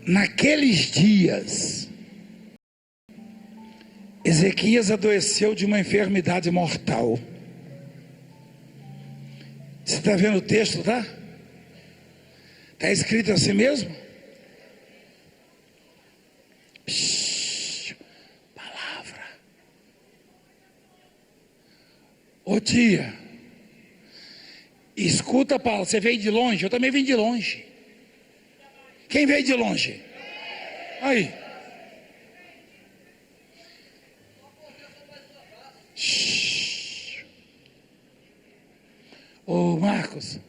Naqueles dias, Ezequias adoeceu de uma enfermidade mortal. Você está vendo o texto, tá? Está escrito assim mesmo? Palavra. Ô tia, escuta a palavra. Você veio de longe? Eu também vim de longe. Quem veio de longe? Aí. Ô Marcos,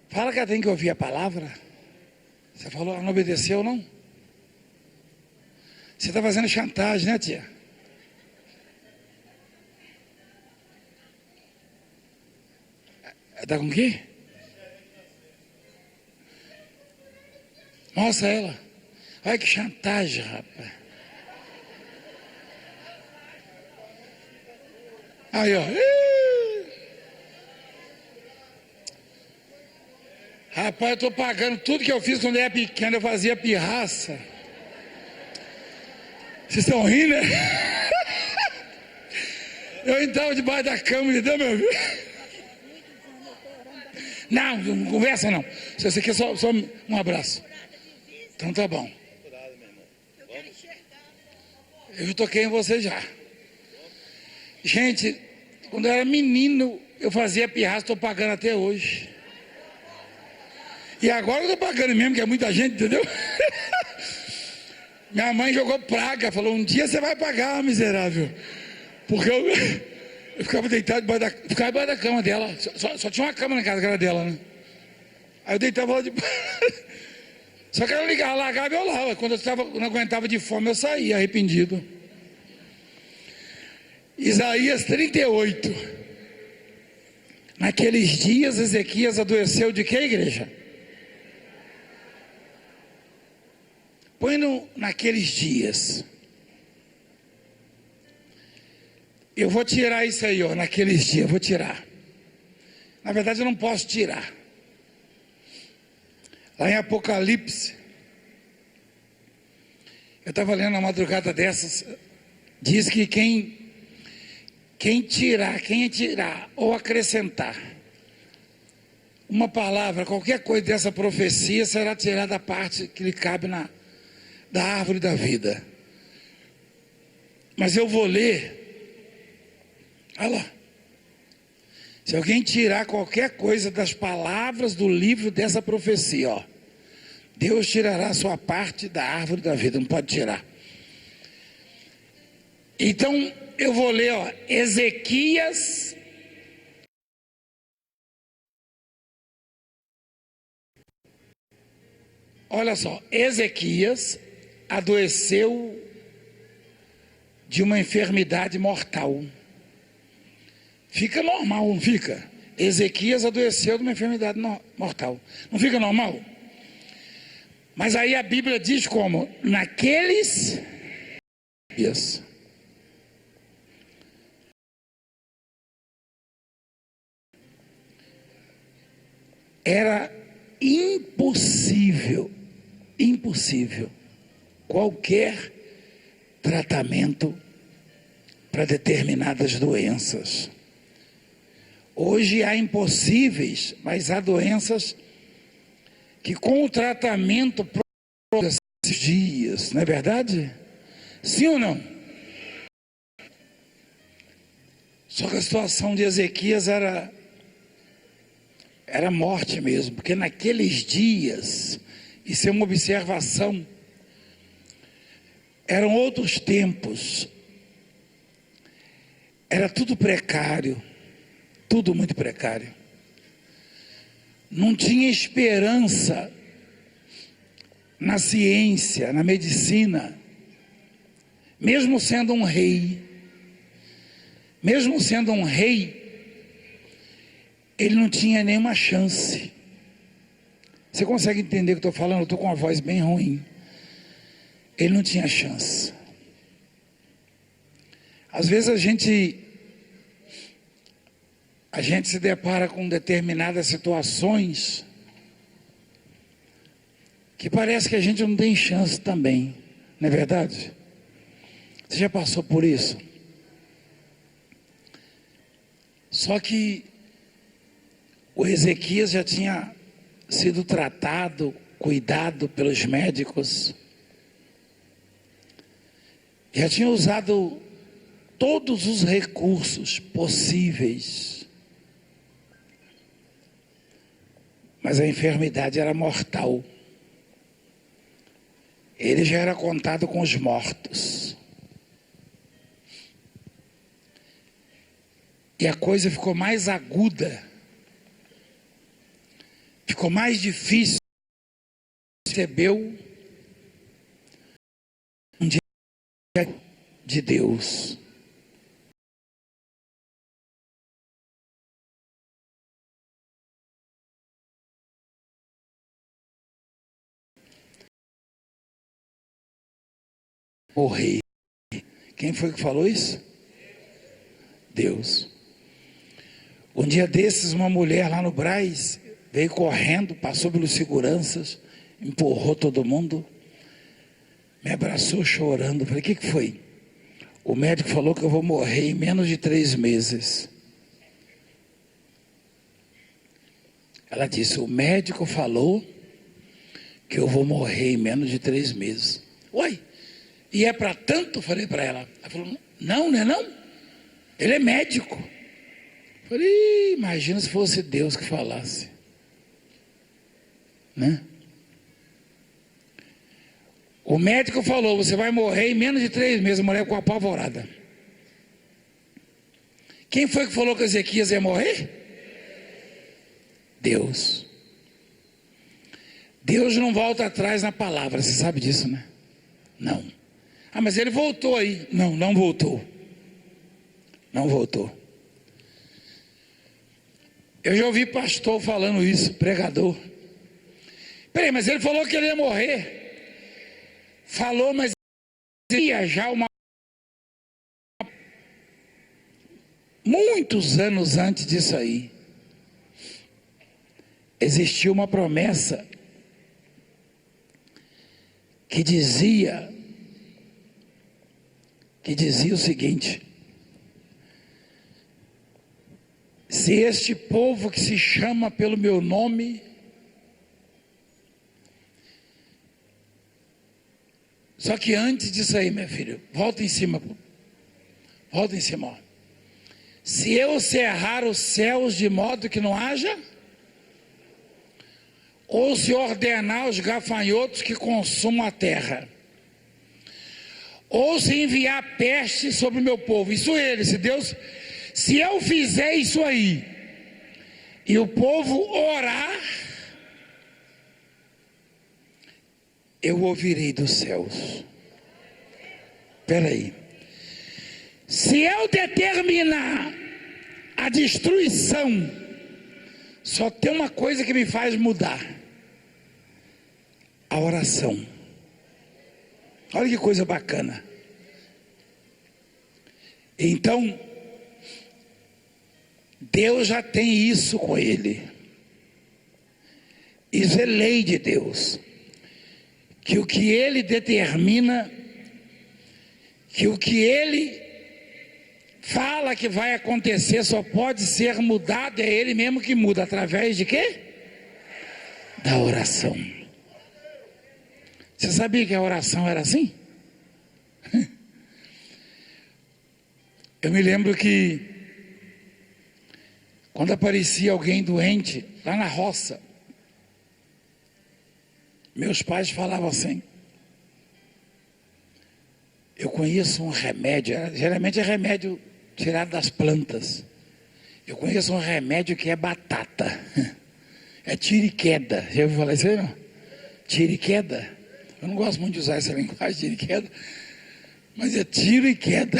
fala que ela tem que ouvir a palavra. Você falou, ela não obedeceu, não? Você está fazendo chantagem, né, tia? Está com o quê? Mostra ela. Olha que chantagem, rapaz. Aí, ó. Rapaz, eu estou pagando tudo que eu fiz quando eu era pequeno. Eu fazia pirraça. Vocês estão rindo, né? Eu entrava debaixo da cama e meu filho. Não conversa não. Se você quer só um abraço. Então tá bom. Eu já toquei em você já. Gente, quando eu era menino, eu fazia pirraça, estou pagando até hoje. E agora eu estou pagando mesmo, que é muita gente, entendeu? Minha mãe jogou praga, falou, um dia você vai pagar, miserável. Porque eu ficava deitado debaixo da cama dela. Só tinha uma cama na casa que era dela, né? Aí eu deitava lá de... Só que ela ligava, largava e eu lá. Quando eu não aguentava de fome, eu saía arrependido. Isaías 38. Naqueles dias, Ezequias adoeceu de quê, igreja? Põe naqueles dias. Eu vou tirar isso aí, ó, naqueles dias, eu vou tirar. Na verdade, eu não posso tirar. Lá em Apocalipse, eu estava lendo uma madrugada dessas, diz que quem tirar ou acrescentar uma palavra, qualquer coisa dessa profecia, será tirada a parte que lhe cabe da árvore da vida. Mas eu vou ler. Olha lá. Se alguém tirar qualquer coisa das palavras do livro dessa profecia, ó, Deus tirará a sua parte da árvore da vida, não pode tirar. Então, eu vou ler, ó, Ezequias. Olha só, Ezequias adoeceu de uma enfermidade mortal. Fica normal, não fica? Ezequias adoeceu de uma enfermidade mortal. Não fica normal? Mas aí a Bíblia diz como? Naqueles dias. Era impossível qualquer tratamento para determinadas doenças. Hoje há impossíveis, mas há doenças que com o tratamento esses dias, não é verdade? Sim ou não? Só que a situação de Ezequias era morte mesmo, porque naqueles dias, isso é uma observação, eram outros tempos, era tudo precário, tudo muito precário, não tinha esperança na ciência, na medicina, mesmo sendo um rei, ele não tinha nenhuma chance. Você consegue entender o que eu estou falando? Eu estou com uma voz bem ruim. Ele não tinha chance. Às vezes a gente se depara com determinadas situações que parece que a gente não tem chance também, não é verdade? Você já passou por isso? Só que o Ezequias já tinha sido tratado, cuidado pelos médicos, já tinha usado todos os recursos possíveis, mas a enfermidade era mortal. Ele já era contado com os mortos. E a coisa ficou mais aguda, ficou mais difícil. Recebeu um dia de Deus. Morrer. Quem foi que falou isso? Deus. Um dia desses, uma mulher lá no Brás veio correndo, passou pelos seguranças, empurrou todo mundo, me abraçou chorando. Falei, o que foi? O médico falou que eu vou morrer em menos de 3 meses. Ela disse, o médico falou que eu vou morrer em menos de 3 meses. Uai, e é para tanto? Falei para ela. Ela falou, não, não é não? Ele é médico. Falei, imagina se fosse Deus que falasse, né? O médico falou, você vai morrer em menos de 3 meses. A mulher ficou apavorada. Quem foi que falou que Ezequias ia morrer? Deus. Deus não volta atrás na palavra, você sabe disso, né? Não. Ah, mas ele voltou aí. Não, não voltou. Não voltou. Eu já ouvi pastor falando isso, pregador. Peraí, mas ele falou que ele ia morrer. Falou, mas ia já muitos anos antes disso aí, existia uma promessa que dizia o seguinte: se este povo que se chama pelo meu nome só que antes disso aí, meu filho, volta em cima, ó. Se eu cerrar os céus de modo que não haja, ou se ordenar os gafanhotos que consumam a terra, ou se enviar peste sobre o meu povo, isso ele, se eu fizer isso aí, e o povo orar, eu ouvirei dos céus. Espera aí. Se eu determinar a destruição, só tem uma coisa que me faz mudar: a oração. Olha que coisa bacana. Então, Deus já tem isso com ele. Isso é lei de Deus. Que o que ele determina, que o que ele fala que vai acontecer só pode ser mudado, é ele mesmo que muda. Através de quê? Da oração. Você sabia que a oração era assim? Eu me lembro que quando aparecia alguém doente lá na roça, meus pais falavam assim: eu conheço um remédio, geralmente é remédio tirado das plantas. Eu conheço um remédio que é batata, é tiro e queda. Já ouviu falar isso aí, não? Tiro e queda. Eu não gosto muito de usar essa linguagem, tiro e queda, mas é tiro e queda.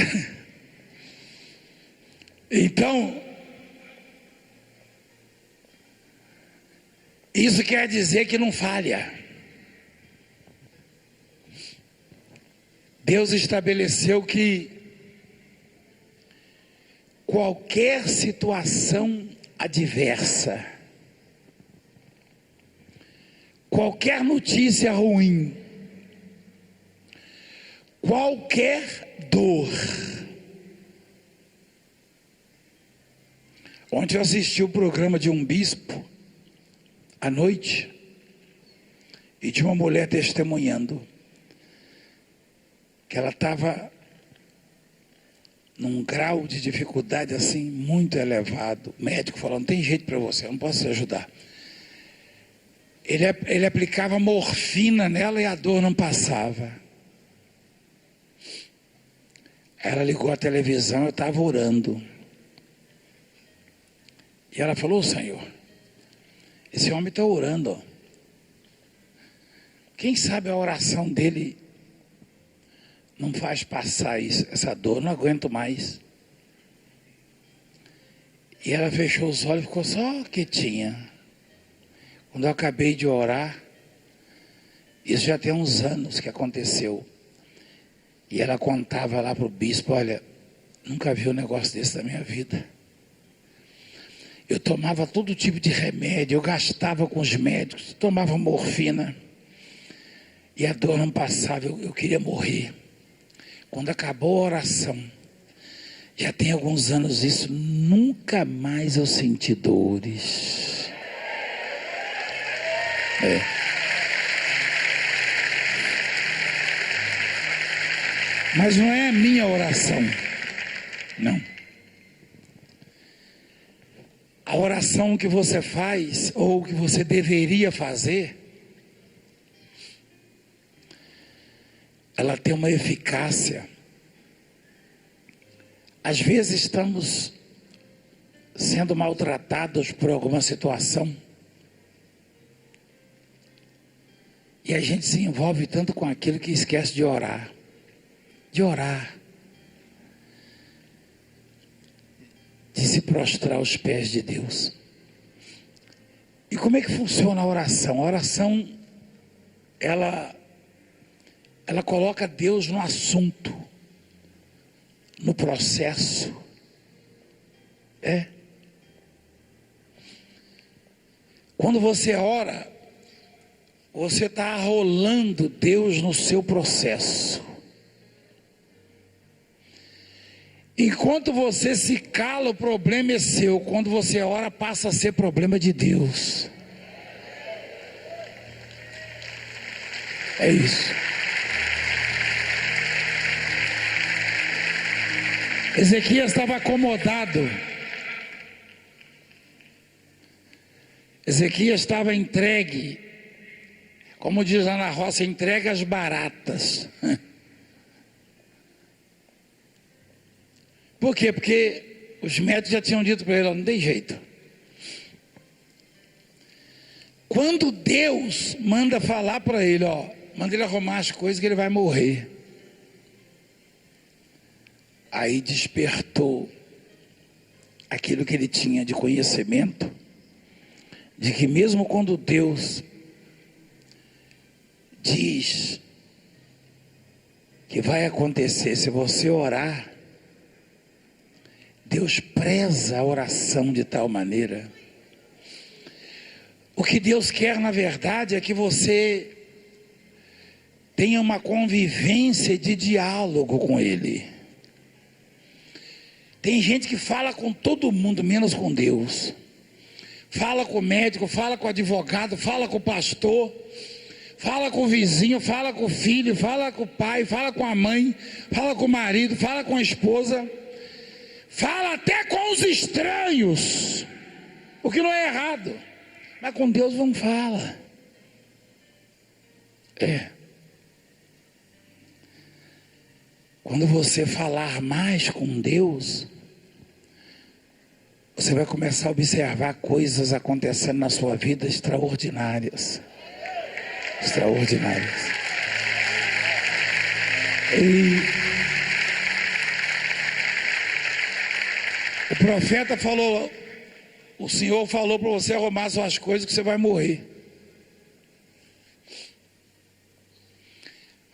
Então, isso quer dizer que não falha. Deus estabeleceu que qualquer situação adversa, qualquer notícia ruim, qualquer dor. Ontem eu assisti o programa de um bispo, à noite, e de uma mulher testemunhando, que ela estava num grau de dificuldade assim, muito elevado. O médico falou, não tem jeito para você, eu não posso te ajudar. Ele aplicava morfina nela e a dor não passava. Ela ligou a televisão, eu estava orando. E ela falou, Senhor, esse homem está orando. Ó. Quem sabe a oração dele não faz passar essa dor, não aguento mais. E ela fechou os olhos e ficou só quietinha. Quando eu acabei de orar, isso já tem uns anos que aconteceu. E ela contava lá para o bispo, olha, nunca vi um negócio desse na minha vida. Eu tomava todo tipo de remédio, eu gastava com os médicos, tomava morfina. E a dor não passava, eu queria morrer. Quando acabou a oração, já tem alguns anos isso, nunca mais eu senti dores. Mas não é a minha oração, não. A oração que você faz, ou que você deveria fazer, ela tem uma eficácia. Às vezes estamos sendo maltratados por alguma situação. E a gente se envolve tanto com aquilo que esquece de orar. De orar. De se prostrar aos pés de Deus. E como é que funciona a oração? A oração, ela coloca Deus no assunto, no processo. Quando você ora, você está arrolando Deus no seu processo. Enquanto você se cala, o problema é seu. Quando você ora, passa a ser problema de Deus. É isso. Ezequias estava acomodado. Ezequias estava entregue. Como diz lá na roça, entregue às baratas. Por quê? Porque os médicos já tinham dito para ele, não tem jeito. Quando Deus manda falar para ele, manda ele arrumar as coisas que ele vai morrer. Aí despertou aquilo que ele tinha de conhecimento, de que mesmo quando Deus diz que vai acontecer, se você orar, Deus preza a oração de tal maneira. O que Deus quer, na verdade, é que você tenha uma convivência de diálogo com Ele. Tem gente que fala com todo mundo, menos com Deus. Fala com o médico, fala com o advogado, fala com o pastor, fala com o vizinho, fala com o filho, fala com o pai, fala com a mãe, fala com o marido, fala com a esposa. Fala até com os estranhos, o que não é errado, mas com Deus não fala. Quando você falar mais com Deus, você vai começar a observar coisas acontecendo na sua vida extraordinárias. Extraordinárias. O profeta falou, o Senhor falou para você arrumar suas coisas que você vai morrer.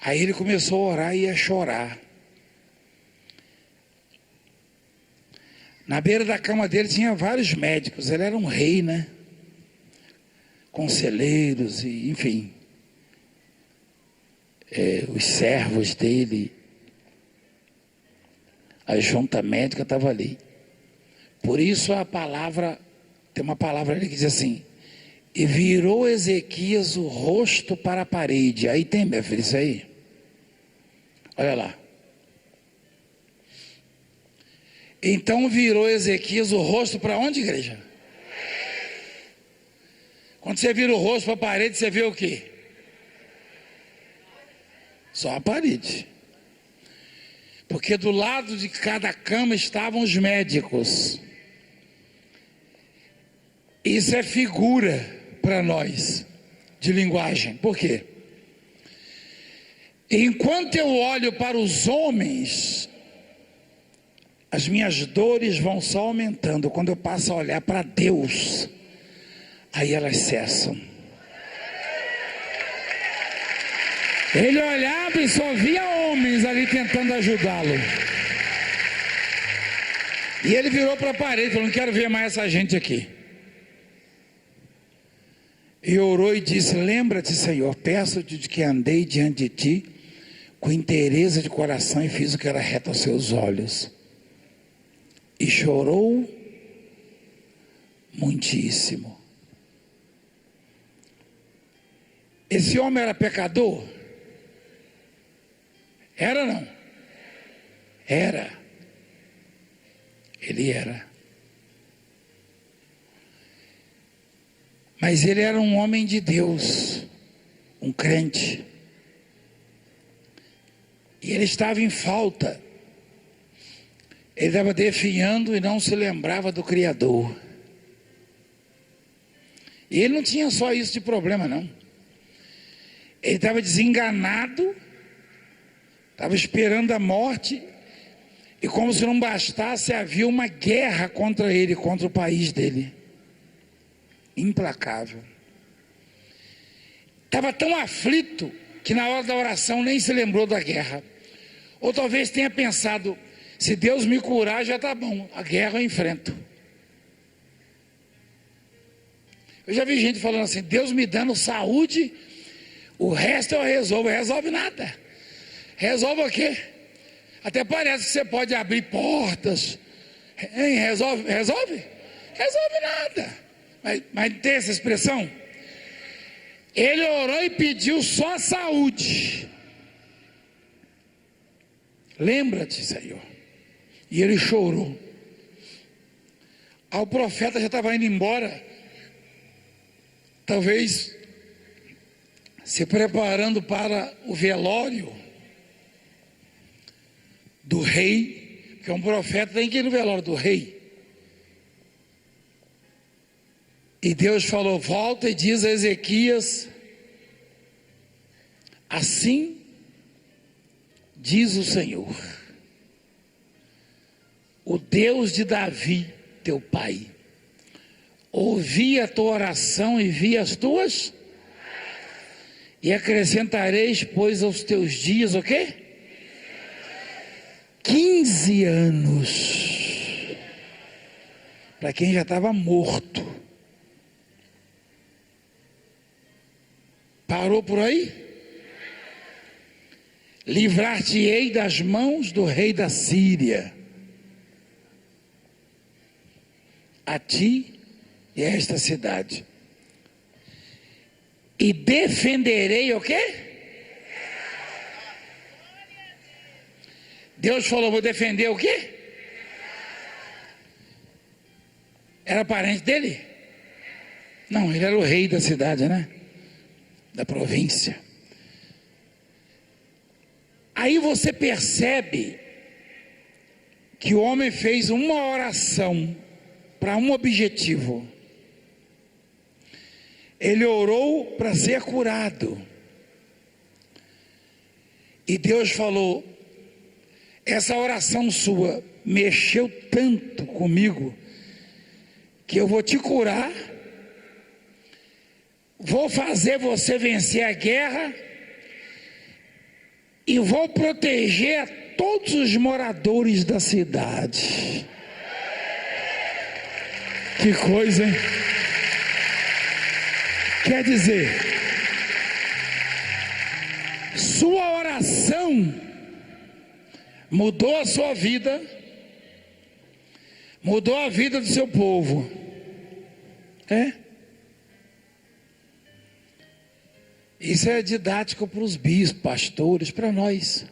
Aí ele começou a orar e a chorar. Na beira da cama dele tinha vários médicos, ele era um rei, né? conselheiros, e, enfim, os servos dele, a junta médica estava ali. Por isso a palavra, tem uma palavra ali que diz assim: e virou Ezequias o rosto para a parede. Aí tem, meu filho, isso aí. Olha lá. Então virou Ezequias o rosto para onde, igreja? Quando você vira o rosto para a parede, você vê o quê? Só a parede. Porque do lado de cada cama estavam os médicos. Isso é figura para nós, de linguagem. Por quê? Enquanto eu olho para os homens, as minhas dores vão só aumentando. Quando eu passo a olhar para Deus, aí elas cessam. Ele olhava e só via homens ali tentando ajudá-lo. E ele virou para a parede e falou: não quero ver mais essa gente aqui. E orou e disse: lembra-te, Senhor, peço-te de que andei diante de ti com inteireza de coração e fiz o que era reto aos seus olhos. E chorou muitíssimo. Esse homem era pecador? Era ou não? Era. Ele era. Mas ele era um homem de Deus, um crente. E ele estava em falta. Ele estava definhando e não se lembrava do Criador. E ele não tinha só isso de problema, não. Ele estava desenganado, estava esperando a morte, e como se não bastasse, havia uma guerra contra ele, contra o país dele. Implacável. Estava tão aflito que na hora da oração nem se lembrou da guerra. Ou talvez tenha pensado: se Deus me curar já está bom, a guerra eu enfrento. Eu já vi gente falando assim: Deus me dando saúde, o resto eu resolvo. Resolve nada. Resolve o quê? Até parece que você pode abrir portas. Hein? Resolve? Resolve nada. Mas tem essa expressão? Ele orou e pediu só saúde. Lembra-te, Senhor. E ele chorou. O profeta já estava indo embora, talvez se preparando para o velório do rei, porque um profeta tem que ir no velório do rei. E Deus falou: volta e diz a Ezequias: assim diz o Senhor, o Deus de Davi, teu pai, ouvi a tua oração e vi as tuas, e acrescentareis, pois, aos teus dias o quê? 15 anos, para quem já estava morto. Parou por aí? Livrar-te-ei das mãos do rei da Síria, a ti e a esta cidade, e defenderei o quê? Deus falou: vou defender o quê? Era parente dele? Não, ele era o rei da cidade, né? Da província. Aí você percebe que o homem fez uma oração para um objetivo. Ele orou para ser curado. E Deus falou: essa oração sua mexeu tanto comigo, que eu vou te curar, vou fazer você vencer a guerra, e vou proteger a todos os moradores da cidade. Que coisa, hein? Quer dizer, sua oração mudou a sua vida, mudou a vida do seu povo. Isso é didático para os bispos, pastores, para nós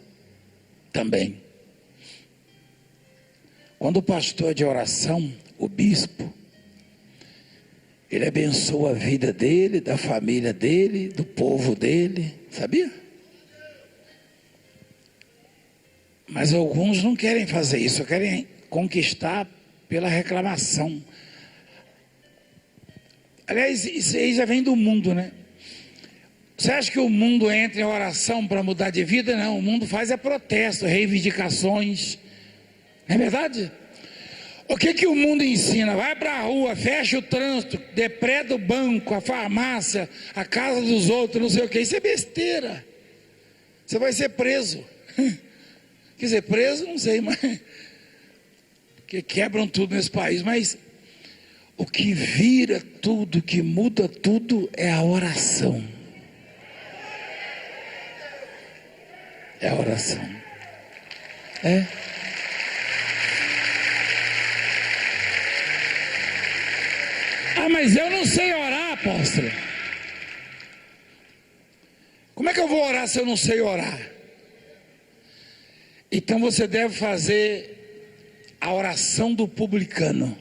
também. Quando o pastor é de oração, o bispo, ele abençoa a vida dele, da família dele, do povo dele, sabia? Mas alguns não querem fazer isso, querem conquistar pela reclamação. Aliás, isso aí já vem do mundo, né? Você acha que o mundo entra em oração para mudar de vida? Não, o mundo faz protesto, reivindicações. Não é verdade? O que o mundo ensina? Vai para a rua, fecha o trânsito, depreda o banco, a farmácia, a casa dos outros, não sei o que. Isso é besteira. Você vai ser preso. Quer dizer, preso, não sei, mas... Porque quebram tudo nesse país. Mas o que vira tudo, que muda tudo, é a oração. É a oração. Ah, mas eu não sei orar, apóstolo. Como é que eu vou orar se eu não sei orar? Então você deve fazer a oração do publicano.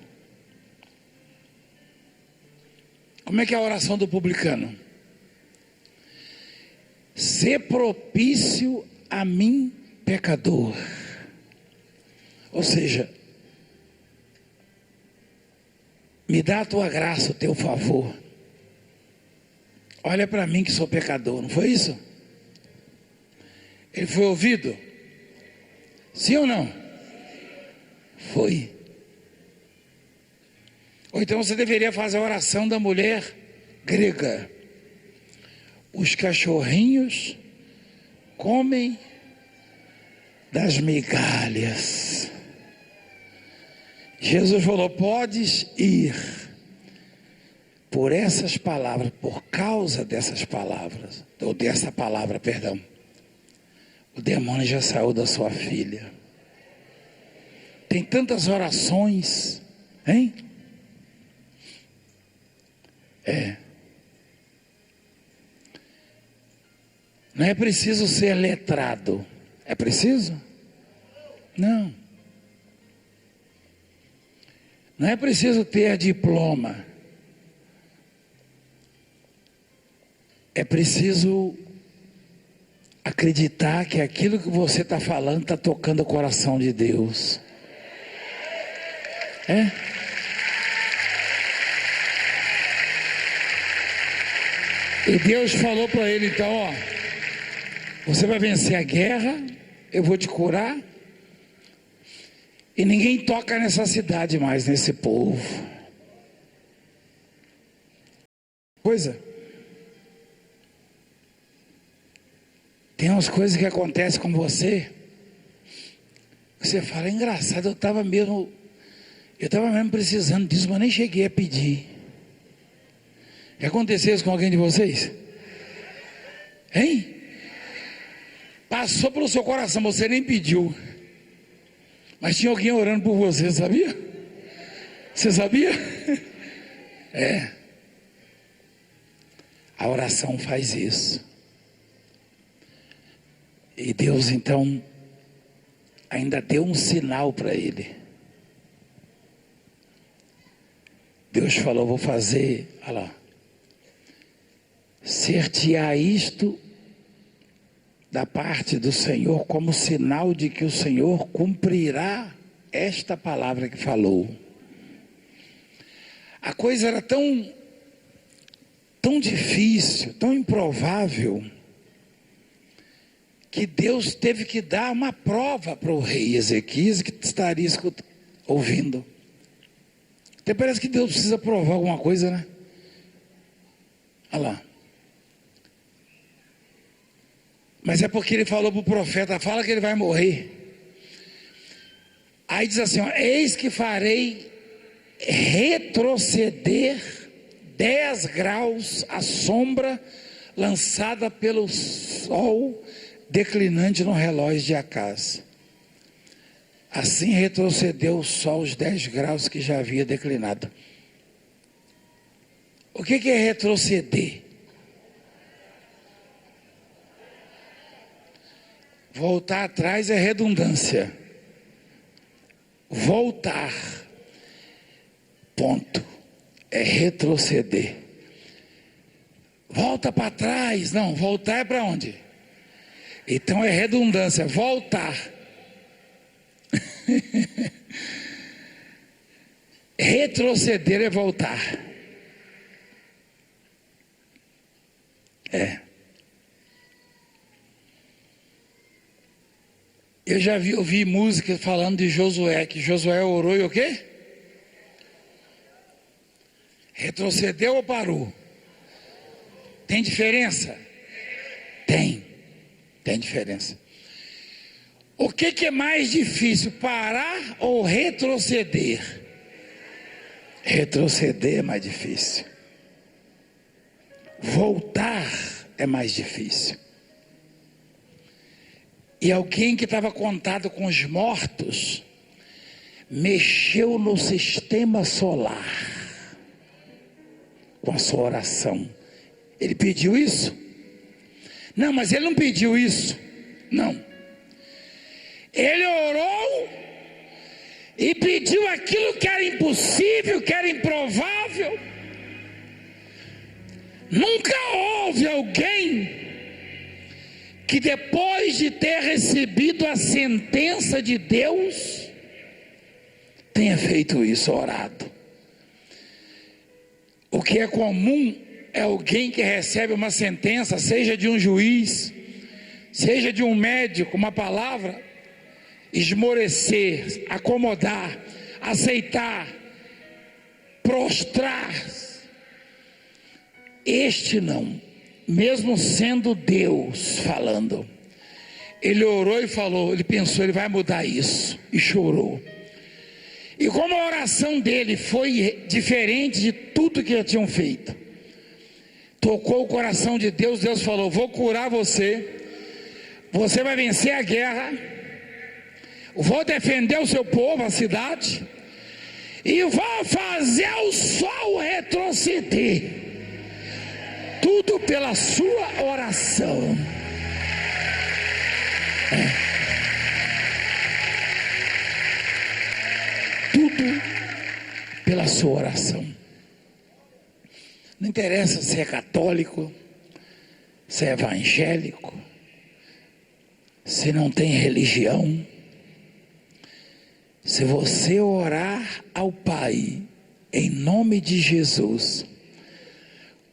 Como é que é a oração do publicano? Ser propício a mim, pecador. Ou seja, me dá a tua graça, o teu favor. Olha para mim que sou pecador, não foi isso? Ele foi ouvido? Sim ou não? Foi. Ou então você deveria fazer a oração da mulher grega. Os cachorrinhos comem das migalhas. Jesus falou: podes ir. Por essas palavras, por causa dessas palavras, ou dessa palavra, perdão, o demônio já saiu da sua filha. Tem tantas orações, hein? Não é preciso ser letrado. É preciso? Não. Não é preciso ter diploma. É preciso acreditar que aquilo que você está falando está tocando o coração de Deus. E Deus falou para ele então, ó, você vai vencer a guerra, eu vou te curar, e ninguém toca nessa cidade mais, nesse povo. Coisa. Tem umas coisas que acontecem com você, você fala, é engraçado, eu estava mesmo precisando disso, mas nem cheguei a pedir. Já aconteceu isso com alguém de vocês? Hein? Passou pelo seu coração, você nem pediu, mas tinha alguém orando por você, sabia? Você sabia? A oração faz isso. E Deus então ainda deu um sinal para ele. Deus falou, vou fazer, olha lá, ser-te-á isto da parte do Senhor como sinal de que o Senhor cumprirá esta palavra que falou. A coisa era tão difícil, tão improvável, que Deus teve que dar uma prova para o rei Ezequias, que estaria ouvindo. Até parece que Deus precisa provar alguma coisa, né? Olha lá. Mas é porque ele falou para o profeta, fala que ele vai morrer. Aí diz assim, ó, eis que farei retroceder 10 graus à sombra lançada pelo sol declinante no relógio de Acás. Assim retrocedeu o sol os 10 graus que já havia declinado. O que é retroceder? Voltar atrás é redundância. Voltar, ponto, é retroceder. Volta para trás, não, voltar é para onde? Então é redundância, voltar. Retroceder é voltar. Eu já ouvi música falando de Josué, que Josué orou e o quê? Retrocedeu ou parou? Tem diferença? Tem diferença. O que é mais difícil, parar ou retroceder? Retroceder é mais difícil. Voltar é mais difícil. E alguém que estava contado com os mortos, mexeu no sistema solar, com a sua oração. Ele pediu isso? Não, mas ele não pediu isso. Não. Ele orou e pediu aquilo que era impossível, que era improvável. Nunca houve alguém que depois de ter recebido a sentença de Deus, tenha feito isso, orado. O que é comum é alguém que recebe uma sentença, seja de um juiz, seja de um médico, uma palavra, esmorecer, acomodar, aceitar, prostrar. Este não, mesmo sendo Deus falando, ele orou e falou, ele pensou, ele vai mudar isso, e chorou. E como a oração dele foi diferente de tudo que já tinham feito, tocou o coração de Deus, Deus falou, vou curar você, você vai vencer a guerra, vou defender o seu povo, a cidade, e vou fazer o sol retroceder. Tudo pela sua oração. Tudo pela sua oração. Não interessa se é católico, se é evangélico, se não tem religião. Se você orar ao Pai em nome de Jesus,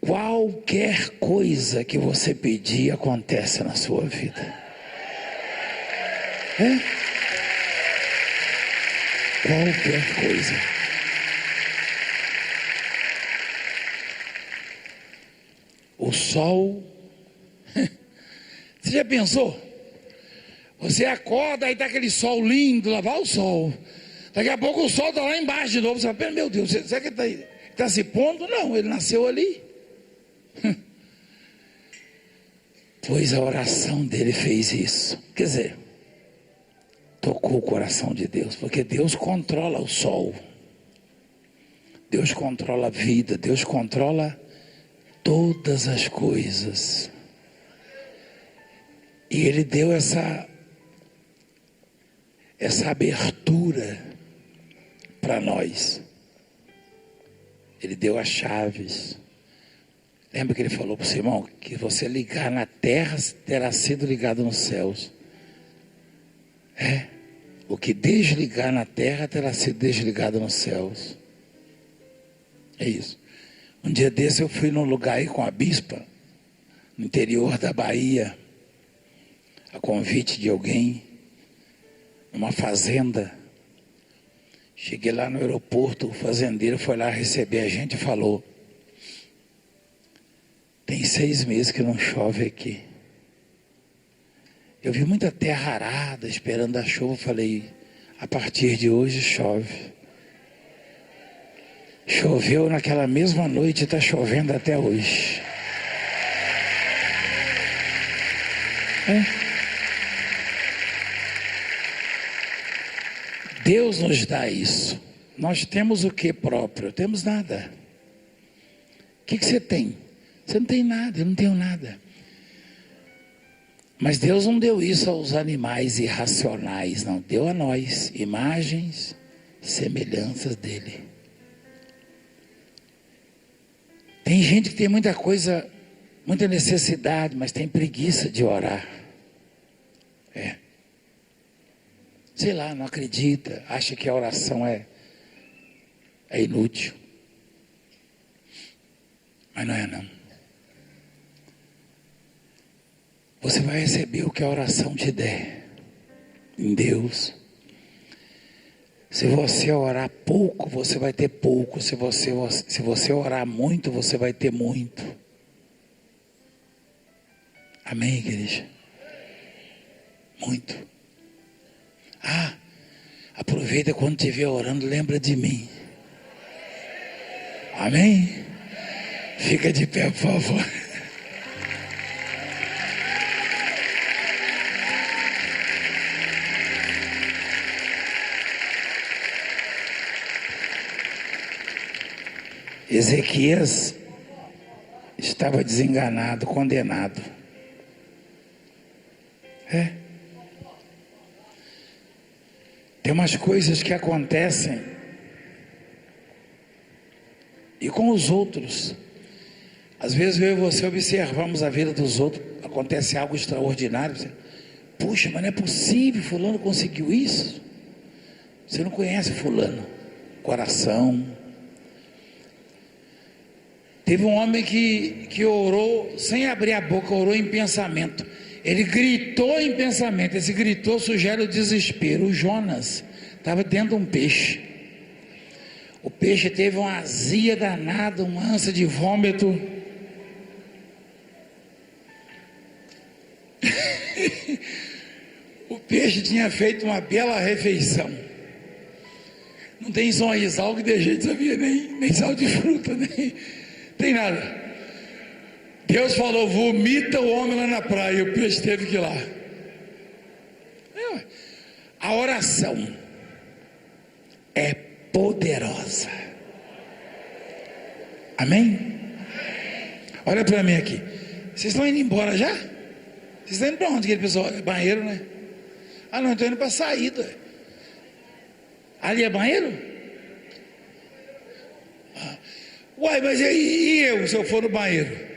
qualquer coisa que você pedir acontece na sua vida. Qualquer coisa. O sol. Você já pensou? Você acorda e está aquele sol lindo, lá vai o sol. Daqui a pouco o sol está lá embaixo de novo. Você fala, meu Deus, será que ele está se pondo? Não, ele nasceu ali. Pois a oração dele fez isso. Quer dizer, tocou o coração de Deus, porque Deus controla o sol, Deus controla a vida, Deus controla todas as coisas. E ele deu essa abertura para nós. Ele deu as chaves. Lembra que ele falou para o Simão, que você ligar na terra terá sido ligado nos céus. O que desligar na terra terá sido desligado nos céus. É isso. Um dia desse eu fui num lugar aí com a bispa, no interior da Bahia, a convite de alguém, numa fazenda. Cheguei lá no aeroporto, o fazendeiro foi lá receber a gente e falou, tem 6 meses que não chove aqui. Eu vi muita terra arada, esperando a chuva. Falei, a partir de hoje chove. Choveu naquela mesma noite e está chovendo até hoje. Deus nos dá isso. Nós temos o que próprio? Temos nada. O que você tem? Você não tem nada, eu não tenho nada. Mas Deus não deu isso aos animais irracionais, não. Deu a nós imagens, semelhanças dele. Tem gente que tem muita coisa, muita necessidade, mas tem preguiça de orar. Sei lá, não acredita, acha que a oração é inútil. Mas não é não. Você vai receber o que a oração te der em Deus. Se você orar pouco, você vai ter pouco. Se você orar muito, você vai ter muito. Amém, igreja? Muito. Aproveita quando estiver orando, lembra de mim. Amém? Fica de pé, por favor. Ezequias estava desenganado, condenado. Tem umas coisas que acontecem e com os outros. Às vezes eu e você observamos a vida dos outros, acontece algo extraordinário. Você, puxa, mas não é possível, fulano conseguiu isso. Você não conhece fulano, coração. Teve um homem que orou sem abrir a boca, orou em pensamento. Ele gritou em pensamento. Esse gritou sugere o desespero. O Jonas estava dentro de um peixe. O peixe teve uma azia danada, uma ânsia de vômito. O peixe tinha feito uma bela refeição. Não tem só sal que de jeito, sabia? Nem sal de fruta, nem tem nada. Deus falou, vomita o homem lá na praia, e o peixe teve que ir lá. A oração é poderosa. Amém? Olha para mim aqui. Vocês estão indo embora já? Vocês estão indo para onde, aquele pessoal? É banheiro, né? Não, estou indo para a saída. Ali é banheiro? Uai, mas e eu, se eu for no banheiro?